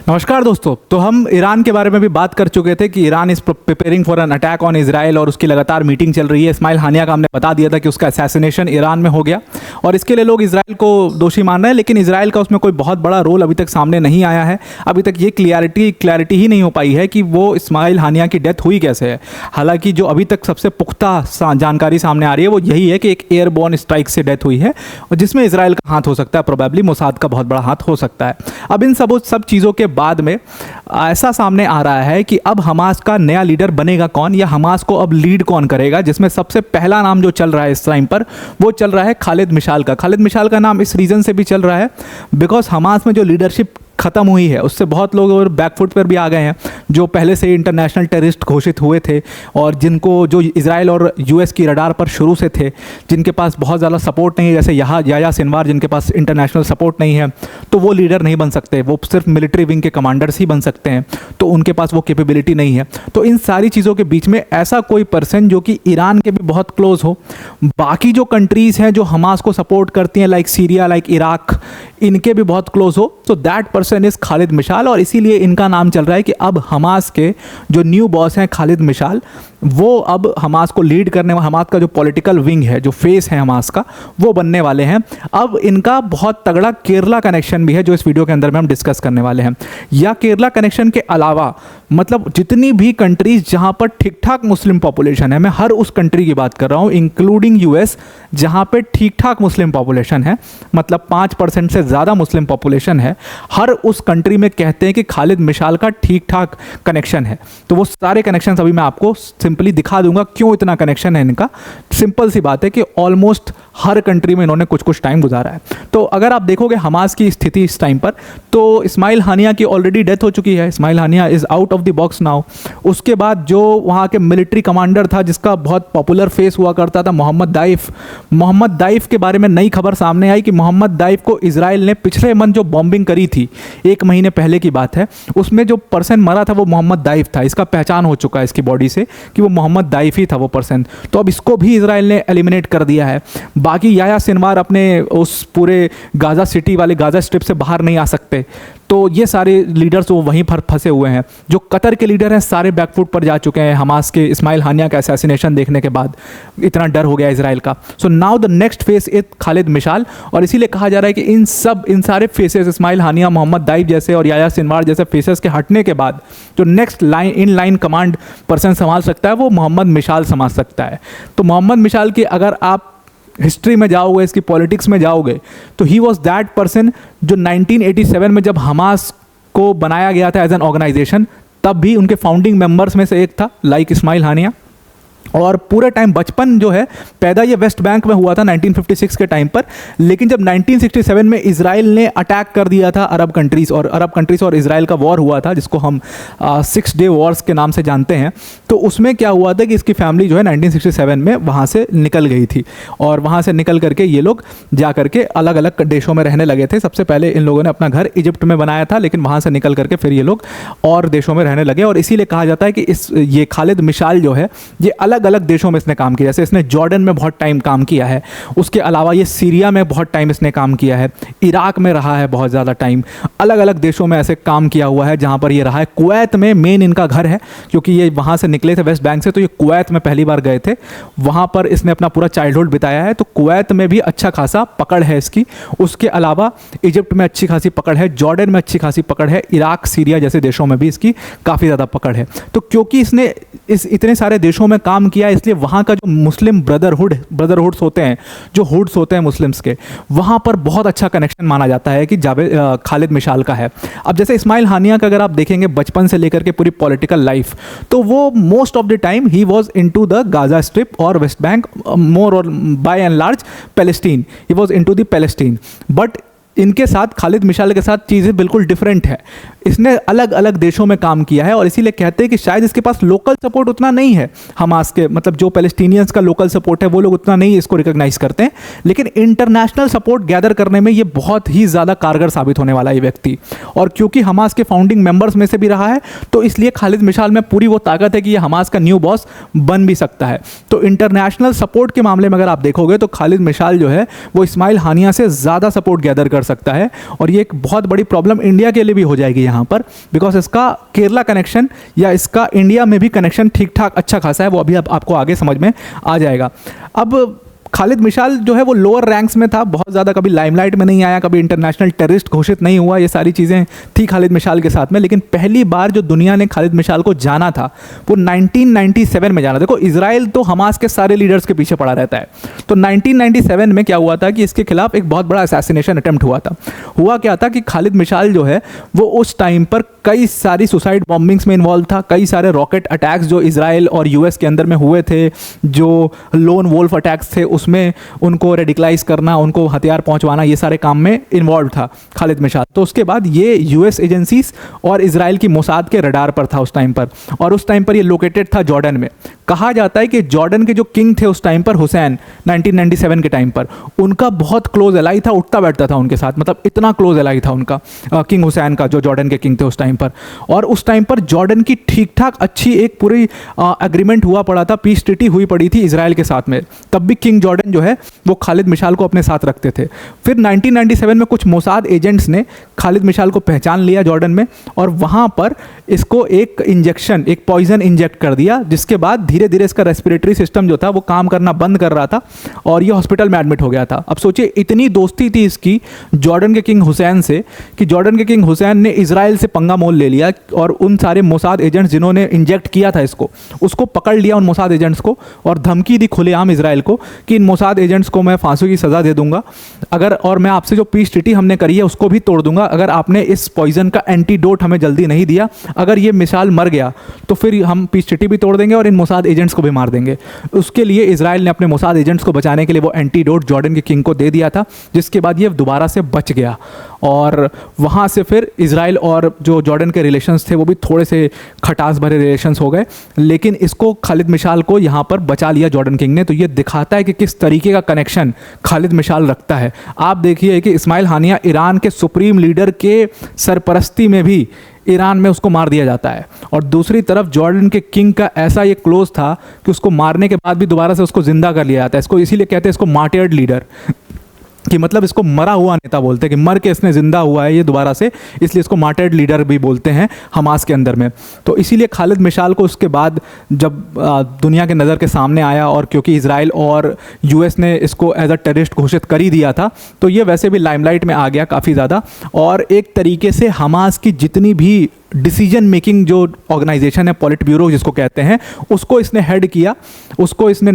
नमस्कार दोस्तों। तो हम ईरान के बारे में भी बात कर चुके थे कि Iran is preparing for an attack on Israel और उसकी लगातार मीटिंग चल रही है। इस्माइल हानिया का हमने बता दिया था कि उसका असैसिनेशन ईरान में हो गया और इसके लिए लोग इजराइल को दोषी मान रहे हैं, लेकिन इजराइल का उसमें कोई बहुत बड़ा रोल अभी तक सामने नहीं आया है। अभी तक ये क्लैरिटी ही नहीं हो पाई है कि वो इस्माइल हानिया की डेथ हुई कैसे है। हालांकि जो अभी तक सबसे पुख्ता जानकारी सामने आ रही है वो यही है कि एक एयरबोर्न स्ट्राइक से डेथ हुई है और जिसमें इजराइल का हाथ हो सकता है, प्रोबेबली मोसाद का बहुत बड़ा हाथ हो सकता है। अब इन सब चीज़ों के बाद में ऐसा सामने आ रहा है कि अब हमास का नया लीडर बनेगा कौन, या हमास को अब लीड कौन करेगा, जिसमें सबसे पहला नाम जो चल रहा है इस टाइम पर वो चल रहा है खालिद मिशाल का। खालिद मिशाल का नाम इस रीज़न से भी चल रहा है बिकॉज हमास में जो लीडरशिप ख़त्म हुई है उससे बहुत लोग और बैकफुट पर भी आ गए हैं जो पहले से इंटरनेशनल टेररिस्ट घोषित हुए थे और जिनको जो इजराइल और यूएस की रडार पर शुरू से थे, जिनके पास बहुत ज़्यादा सपोर्ट नहीं है, जैसे याह्या सिनवार जिनके पास इंटरनेशनल सपोर्ट नहीं है तो वो लीडर नहीं बन सकते, वो सिर्फ मिलिट्री विंग के कमांडर्स ही बन सकते हैं, तो उनके पास वो कैपेबिलिटी नहीं है। तो इन सारी चीज़ों के बीच में ऐसा कोई पर्सन जो कि ईरान के भी बहुत क्लोज हो, बाकी जो कंट्रीज़ हैं जो हमास को सपोर्ट करती हैं लाइक सीरिया, लाइक इराक, इनके भी बहुत क्लोज हो, तो that person is Khalid Mishal. और इसीलिए इनका नाम चल रहा है कि अब हमास के जो न्यू बॉस हैं खालिद मिशाल, वो अब हमास को लीड करने वाले, हमास का जो पॉलिटिकल विंग है, जो फेस है हमास का, वो बनने वाले हैं। अब इनका बहुत तगड़ा केरला कनेक्शन भी है जो इस वीडियो के अंदर में हम डिस्कस करने वाले हैं। या केरला कनेक्शन के अलावा मतलब जितनी भी कंट्रीज जहां पर ठीक ठाक मुस्लिम पॉपुलेशन है, मैं हर उस कंट्री की बात कर रहा हूं इंक्लूडिंग यूएस, जहां पे ठीक ठाक मुस्लिम पॉपुलेशन है, मतलब 5% से ज़्यादा मुस्लिम पॉपुलेशन है, हर उस कंट्री में कहते हैं कि खालिद मिशाल का ठीक ठाक कनेक्शन है। तो वो सारे कनेक्शंस अभी मैं आपको सिंपली दिखा दूंगा क्यों इतना कनेक्शन है इनका। सिंपल सी बात है कि ऑलमोस्ट हर कंट्री में इन्होंने कुछ कुछ टाइम गुजारा है। तो अगर आप देखोगे हमास की स्थिति इस टाइम पर, तो इस्माइल हानिया की ऑलरेडी डेथ हो चुकी है। Ismail Haniyeh is out of the box now. उसके बाद जो वहाँ के मिलिट्री कमांडर था जिसका बहुत पॉपुलर फेस हुआ करता था, मोहम्मद दाइफ के बारे में नई खबर सामने आई कि मोहम्मद दाइफ को इजराइल ने पिछले मंथ जो बॉम्बिंग करी थी, 1 महीने पहले की बात है, उसमें जो पर्सन मरा था वो मोहम्मद दाइफ था। इसका पहचान हो चुका है इसकी बॉडी से कि वो मोहम्मद दाइफ ही था वो पर्सन। तो अब इसको भी इजराइल ने एलिमिनेट कर दिया है। बाकी याह्या सिनवार अपने उस पूरे गाज़ा सिटी वाले गाज़ा स्ट्रिप से बाहर नहीं आ सकते, तो ये सारे लीडर्स वो वहीं पर फंसे हुए हैं। जो कतर के लीडर हैं सारे बैकफुट पर जा चुके हैं हमास के इस्माइल हानिया का असैसिनेशन देखने के बाद, इतना डर हो गया इजराइल का। So now the next face is Khalid Mishal. और इसीलिए कहा जा रहा है कि इन सारे faces, Ismail Haniyeh, Mohammed Deif जैसे और याह्या सिनवार जैसे फेसेस के हटने के बाद जो next in line command person संभाल सकता है वो मोहम्मद मिशाल संभाल सकता है। तो मोहम्मद मिशाल की अगर आप हिस्ट्री में जाओगे, इसकी पॉलिटिक्स में जाओगे, तो ही वॉज दैट पर्सन जो 1987 में जब हमास को बनाया गया था एज एन ऑर्गेनाइजेशन, तब भी उनके फाउंडिंग मेंबर्स में से एक था लाइक इस्माइल हानिया। और पूरे टाइम बचपन जो है पैदा ये वेस्ट बैंक में हुआ था 1956 के टाइम पर, लेकिन जब 1967 में इजराइल ने अटैक कर दिया था अरब कंट्रीज़ और इजराइल का वॉर हुआ था जिसको हम 6 डे वॉर्स के नाम से जानते हैं, तो उसमें क्या हुआ था कि इसकी फैमिली जो है 1967 में वहाँ से निकल गई थी और वहाँ से निकल करके ये लोग जा करके अलग अलग देशों में रहने लगे थे। सबसे पहले इन लोगों ने अपना घर इजिप्ट में बनाया था, लेकिन वहाँ से निकल करके फिर ये लोग और देशों में रहने लगे। और इसीलिए कहा जाता है कि ये खालिद मिशाल जो है ये अलग अलग देशों में इसने काम किया। जैसे इसने जॉर्डन में बहुत टाइम काम किया है, उसके अलावा ये सीरिया में बहुत टाइम इसने काम किया है, इराक में रहा है बहुत ज़्यादा टाइम, अलग अलग देशों में ऐसे काम किया हुआ है जहाँ पर ये रहा है। कुवैत में मेन इनका घर है क्योंकि ये वहाँ से निकले थे वेस्ट बैंक से, तो ये कुवैत में पहली बार गए थे, वहाँ पर इसने अपना पूरा चाइल्डहुड बिताया है। तो कुवैत में भी अच्छा खासा पकड़ है इसकी। उसके अलावा इजिप्ट में अच्छी खासी पकड़ है, जॉर्डन में अच्छी खासी पकड़ है, इराक, सीरिया जैसे देशों में भी इसकी काफ़ी ज़्यादा पकड़ है। तो क्योंकि इसने इतने सारे देशों में काम किया, इसलिए वहाँ का जो मुस्लिम ब्रदरहुड्स होते हैं, जो हुड्स होते हैं मुस्लिम्स के, वहाँ पर बहुत अच्छा कनेक्शन माना जाता है कि खालिद मिशाल का है। अब जैसे इस्माइल हानिया का अगर आप देखेंगे बचपन से लेकर के पूरी पॉलिटिकल लाइफ, तो वो most of the time he was into the Gaza strip और वेस्ट बैंक, मोर और by and large Palestine, he was into the Palestine. But इनके साथ खालिद मिशाल के साथ चीज़ें बिल्कुल डिफरेंट है। इसने अलग अलग देशों में काम किया है और इसीलिए कहते हैं कि शायद इसके पास लोकल सपोर्ट उतना नहीं है हमास के, मतलब जो पैलेस्टीनियंस का लोकल सपोर्ट है वो लोग उतना नहीं इसको रिकॉग्नाइज करते हैं, लेकिन इंटरनेशनल सपोर्ट गैदर करने में ये बहुत ही ज़्यादा कारगर साबित होने वाला ये व्यक्ति। और क्योंकि हमास के फाउंडिंग मेंबर्स में से भी रहा है, तो इसलिए खालिद मिशाल में पूरी वो ताकत है कि ये हमास का न्यू बॉस बन भी सकता है। तो इंटरनेशनल सपोर्ट के मामले में अगर आप देखोगे तो खालिद मिशाल जो है वो इस्माइल हानिया से ज़्यादा सपोर्ट गैदर कर सकता है, और ये एक बहुत बड़ी प्रॉब्लम इंडिया के लिए भी हो जाएगी यहाँ पर, बिकॉज इसका केरला कनेक्शन या इसका इंडिया में भी कनेक्शन ठीक ठाक अच्छा खासा है, वो अभी आपको आगे समझ में आ जाएगा। अब खालिद मिशाल जो है वो लोअर रैंक्स में था, बहुत ज़्यादा कभी लाइमलाइट में नहीं आया, कभी इंटरनेशनल टेररिस्ट घोषित नहीं हुआ, ये सारी चीज़ें थी खालिद मिशाल के साथ में। लेकिन पहली बार जो दुनिया ने खालिद मिशाल को जाना था वो 1997 में जाना। देखो, इजराइल तो हमास के सारे लीडर्स के पीछे पड़ा रहता है, तो 1997 में क्या हुआ था कि इसके खिलाफ एक बहुत बड़ा असैसिनेशन अटेम्प्ट हुआ था। हुआ क्या था कि खालिद मिशाल जो है वो उस टाइम पर कई सारी सुसाइड बॉम्बिंग्स में इन्वॉल्व था, कई सारे रॉकेट अटैक्स जो इजराइल और यूएस के अंदर में हुए थे, जो लोन वोल्फ अटैक्स थे उसमें उनको रेडिकलाइज करना, उनको हथियार पहुंचवाना, ये सारे काम में इन्वॉल्व था खालिद मिशाल। तो उसके बाद ये यूएस एजेंसीज और इजराइल की मोसाद के रडार पर था उस टाइम पर, और उस टाइम पर ये लोकेटेड था जॉर्डन में। कहा जाता है कि जॉर्डन के जो किंग थे उस टाइम पर, हुसैन, 1997 के टाइम पर, उनका बहुत क्लोज एलाई था, उठता बैठता था उनके साथ, मतलब इतना क्लोज एलाई था उनका, किंग हुसैन का, जो जॉर्डन के किंग थे उस टाइम पर। और उस टाइम पर जॉर्डन की ठीक ठाक अच्छी एक पूरी एग्रीमेंट हुआ पड़ा था, पीस ट्रीटी हुई पड़ी थी इजराइल के साथ में, तब भी किंग जॉर्डन जो है वो खालिद मिशाल को अपने साथ रखते थे। फिर 1997 में कुछ मोसाद एजेंट्स ने खालिद मिशाल को पहचान लिया जॉर्डन में, और वहाँ पर इसको एक इंजेक्शन, एक पॉइजन इंजेक्ट कर दिया, जिसके बाद धीरे धीरे इसका रेस्पिरेटरी सिस्टम जो था वो काम करना बंद कर रहा था और ये हॉस्पिटल में एडमिट हो गया था। अब सोचिए, इतनी दोस्ती थी इसकी जॉर्डन के किंग हुसैन से कि जॉर्डन के किंग हुसैन ने इजराइल से पंगा मोल ले लिया, और उन सारे मोसाद एजेंट्स जिन्होंने इंजेक्ट किया था इसको, उसको पकड़ लिया उन मोसाद एजेंट्स को, और धमकी दी खुलेआम इजराइल को कि इन मोसाद एजेंट्स को मैं फांसी की सज़ा दे दूंगा अगर, और मैं आपसे जो पीस ट्रीटी हमने करी है उसको भी तोड़ दूंगा अगर आपने इस पॉइजन का एंटीडोट हमें जल्दी नहीं दिया। अगर ये मिसाल मर गया तो फिर हम पीस ट्रीटी भी तोड़ देंगे और इन मोसाद एजेंट्स को भी मार देंगे। उसके लिए इजराइल ने अपने मोसाद एजेंट्स को बचाने के लिए वो एंटीडोट जॉर्डन के किंग को दे दिया था, जिसके बाद ये दोबारा से बच गया, और वहाँ से फिर इजराइल और जो जॉर्डन के रिलेशंस थे वो भी थोड़े से खटास भरे रिलेशंस हो गए, लेकिन इसको खालिद मिशाल को यहाँ पर बचा लिया जॉर्डन किंग ने। तो ये दिखाता है कि किस तरीके का कनेक्शन खालिद मिशाल रखता है। आप देखिए कि इस्माइल हानिया ईरान के सुप्रीम लीडर के सरपरस्ती में भी ईरान में उसको मार दिया जाता है, और दूसरी तरफ जॉर्डन के किंग का ऐसा ये क्लोज था कि उसको मारने के बाद भी दोबारा से उसको जिंदा कर लिया जाता है। इसको इसीलिए कहते हैं इसको मार्टियर्ड लीडर, कि मतलब इसको मरा हुआ नेता बोलते हैं, कि मर के इसने जिंदा हुआ है ये दोबारा से, इसलिए इसको मार्टियर्ड लीडर भी बोलते हैं हमास के अंदर में। तो इसीलिए खालिद मिशाल को उसके बाद जब दुनिया के नज़र के सामने आया, और क्योंकि इजराइल और यूएस ने इसको एज अ टेररिस्ट घोषित कर ही दिया था, तो ये वैसे भी लाइमलाइट में आ गया काफ़ी ज़्यादा, और एक तरीके से हमास की जितनी भी डिसीजन मेकिंग जो ऑर्गेनाइजेशन है, पॉलिट ब्यूरो जिसको कहते हैं, उसको इसने हेड किया। उसको इसने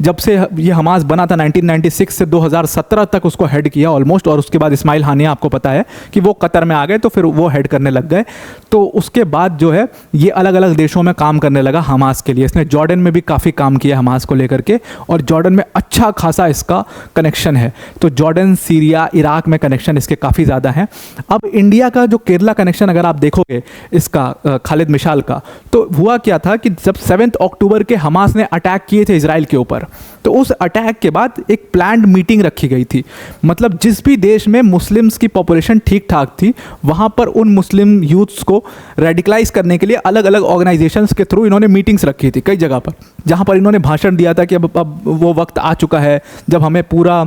जब से ये हमास बना था 1996 से 2017 तक उसको हेड किया ऑलमोस्ट, और उसके बाद इस्माइल हानिया आपको पता है कि वो कतर में आ गए, तो फिर वो हेड करने लग गए। तो उसके बाद जो है ये अलग अलग देशों में काम करने लगा हमास के लिए। इसने जॉर्डन में भी काफ़ी काम किया हमास को लेकर के, और जॉर्डन में अच्छा खासा इसका कनेक्शन है। तो जॉर्डन, सीरिया, इराक में कनेक्शन इसके काफ़ी ज़्यादा हैं। अब इंडिया का जो केरला कनेक्शन अगर आप देखोगे इसका खालिद मिशाल का, तो हुआ क्या था कि जब 7 अक्टूबर के हमास ने अटैक किए थे इजराइल के ऊपर, तो उस अटैक के बाद एक प्लान्ड मीटिंग रखी गई थी। मतलब जिस भी देश में मुस्लिम्स की पॉपुलेशन ठीक ठाक थी, वहाँ पर उन मुस्लिम यूथ्स को रेडिकलाइज करने के लिए अलग अलग ऑर्गेनाइजेशंस के थ्रू इन्होंने मीटिंग्स रखी थी कई जगह पर, जहाँ पर इन्होंने भाषण दिया था कि अब वो वक्त आ चुका है जब हमें पूरा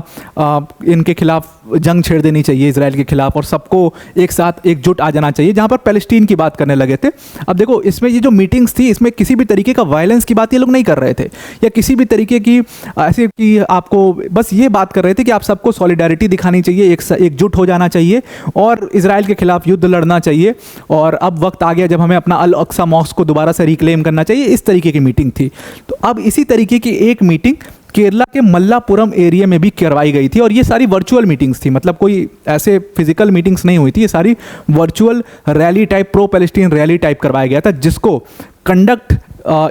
इनके खिलाफ जंग छेड़ देनी चाहिए इजराइल के खिलाफ, और सबको एक साथ एकजुट आ जाना चाहिए, जहाँ पर पैलेस्टीन की बात करने लगे थे। अब देखो, इसमें ये जो मीटिंग्स थी, इसमें किसी भी तरीके का वायलेंस की बात ये लोग नहीं कर रहे थे, या किसी भी तरीके की ऐसे कि आपको बस ये बात कर रहे थे कि आप सबको सॉलिडारिटी दिखानी चाहिए, एकजुट हो जाना चाहिए और इजराइल के खिलाफ युद्ध लड़ना चाहिए, और अब वक्त आ गया जब हमें अपना अल अक्सा मॉस्क को दोबारा से रिक्लेम करना चाहिए। इस तरीके की मीटिंग थी। तो अब इसी तरीके की एक मीटिंग केरला के मल्लापुरम एरिया में भी करवाई गई थी, और ये सारी वर्चुअल मीटिंग्स थी, मतलब कोई ऐसे फिजिकल मीटिंग्स नहीं हुई थी, ये सारी virtual rally type, pro Palestine rally type करवाया गया था, जिसको कंडक्ट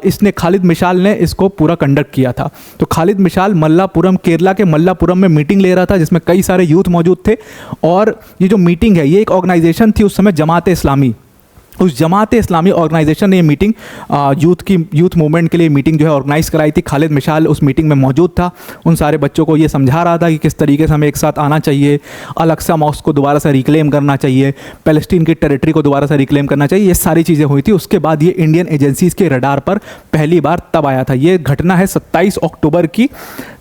इसने खालिद मिशाल ने इसको पूरा कंडक्ट किया था। तो खालिद मिशाल मल्लापुरम, केरला के मल्लापुरम में मीटिंग ले रहा था, जिसमें कई सारे यूथ मौजूद थे, और ये जो मीटिंग है ये एक ऑर्गेनाइजेशन थी उस समय, जमात इस्लामी, उस जमात इस्लामी ऑर्गेनाइजेशन ने ये मीटिंग यूथ मूवमेंट के लिए मीटिंग जो है ऑर्गेनाइज कराई थी। खालिद मिशाल उस मीटिंग में मौजूद था, उन सारे बच्चों को ये समझा रहा था कि किस तरीके से हमें एक साथ आना चाहिए, अल-अक्सा मॉस्क को दोबारा से रिक्लेम करना चाहिए, पैलेस्टीन की टेरिटरी को दोबारा से रिक्लेम करना चाहिए, ये सारी चीज़ें हुई थी। उसके बाद ये इंडियन एजेंसीज़ के रडार पर पहली बार तब आया था। ये घटना है 27 अक्टूबर की,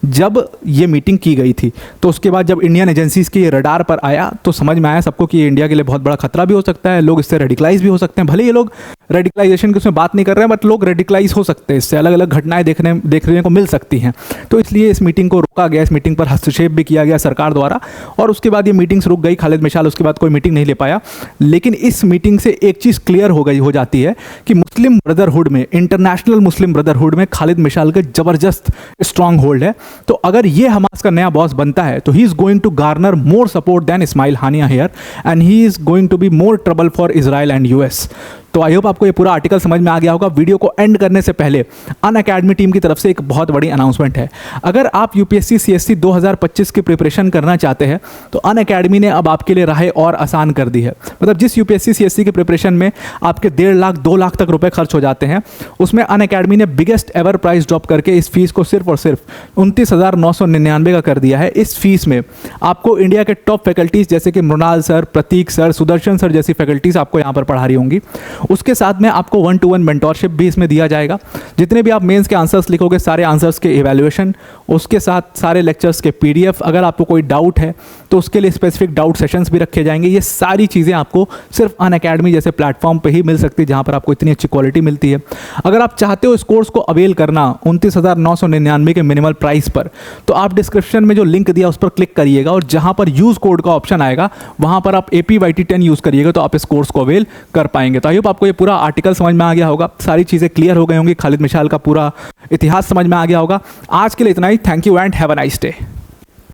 जब ये मीटिंग की गई थी। तो उसके बाद जब इंडियन एजेंसीज़ के ये रडार पर आया तो समझ में आया सबको कि ये इंडिया के लिए बहुत बड़ा खतरा भी हो सकता है, लोग इससे रेडिकलाइज भी हो सकते हैं। भले ये लोग रेडिकलाइजेशन की उसमें बात नहीं कर रहे हैं, बट लोग रेडिकलाइज हो सकते हैं, इससे अलग अलग घटनाएं देखने को मिल सकती हैं। तो इसलिए इस मीटिंग को रोका गया, इस मीटिंग पर हस्तक्षेप भी किया गया सरकार द्वारा, और उसके बाद ये मीटिंग्स रुक गई। खालिद मिशाल उसके बाद कोई मीटिंग नहीं ले पाया। लेकिन इस मीटिंग से एक चीज़ क्लियर हो जाती है कि मुस्लिम ब्रदरहुड में, इंटरनेशनल मुस्लिम ब्रदरहुड में खालिद मिशाल का ज़बरदस्त स्ट्रॉन्ग होल्ड है। तो अगर ये हमास का नया बॉस बनता है तो he is going to garner more support than Ismail Haniyeh here, and he is going to be more trouble for Israel and US. तो आई होप आपको ये पूरा आर्टिकल समझ में आ गया होगा। वीडियो को एंड करने से पहले अनअकैडमी टीम की तरफ से एक बहुत बड़ी अनाउंसमेंट है। अगर आप यूपीएससी सीएससी 2025 की प्रिपरेशन करना चाहते हैं तो अनअकैडमी ने अब आपके लिए राहें और आसान कर दी है। मतलब जिस यूपीएससी सीएससी की प्रिपरेशन में आपके 1.5 लाख 2 लाख तक रुपए खर्च हो जाते हैं, उसमें अनअकैडमी ने बिगेस्ट एवर प्राइस ड्रॉप करके इस फीस को सिर्फ और सिर्फ 29,999 का कर दिया है। इस फीस में आपको इंडिया के टॉप फैकल्टीज जैसे कि मृणाल सर, प्रतीक सर, सुदर्शन सर जैसी फैकल्टीज आपको यहाँ पर पढ़ा रही होंगी। उसके साथ में आपको 1-to-1 मेंटोरशिप भी इसमें दिया जाएगा। जितने भी आप मेंस के आंसर्स लिखोगे, सारे आंसर्स के इवैल्यूएशन, उसके साथ सारे लेक्चर्स के पीडीएफ, अगर आपको कोई डाउट है तो उसके लिए स्पेसिफिक डाउट सेशंस भी रखे जाएंगे। ये सारी चीज़ें आपको सिर्फ अनअकैडमी जैसे प्लेटफॉर्म पे ही मिल सकती है, जहाँ पर आपको इतनी अच्छी क्वालिटी मिलती है। अगर आप चाहते हो इस कोर्स को अवेल करना 29,999 के मिनिमल प्राइस पर, तो आप डिस्क्रिप्शन में जो लिंक दिया उस पर क्लिक करिएगा, और जहाँ पर यूज़ कोड का ऑप्शन आएगा वहाँ पर आप APYT10 यूज़ करिएगा, तो आप इस कोर्स को अवेल कर पाएंगे। तो आई होप आपको ये पूरा आर्टिकल समझ में आ गया होगा, सारी चीज़ें क्लियर हो गई होंगी, खालिद मिशाल का पूरा इतिहास समझ में आ गया होगा। आज के लिए इतना ही। Thank you and have a nice day.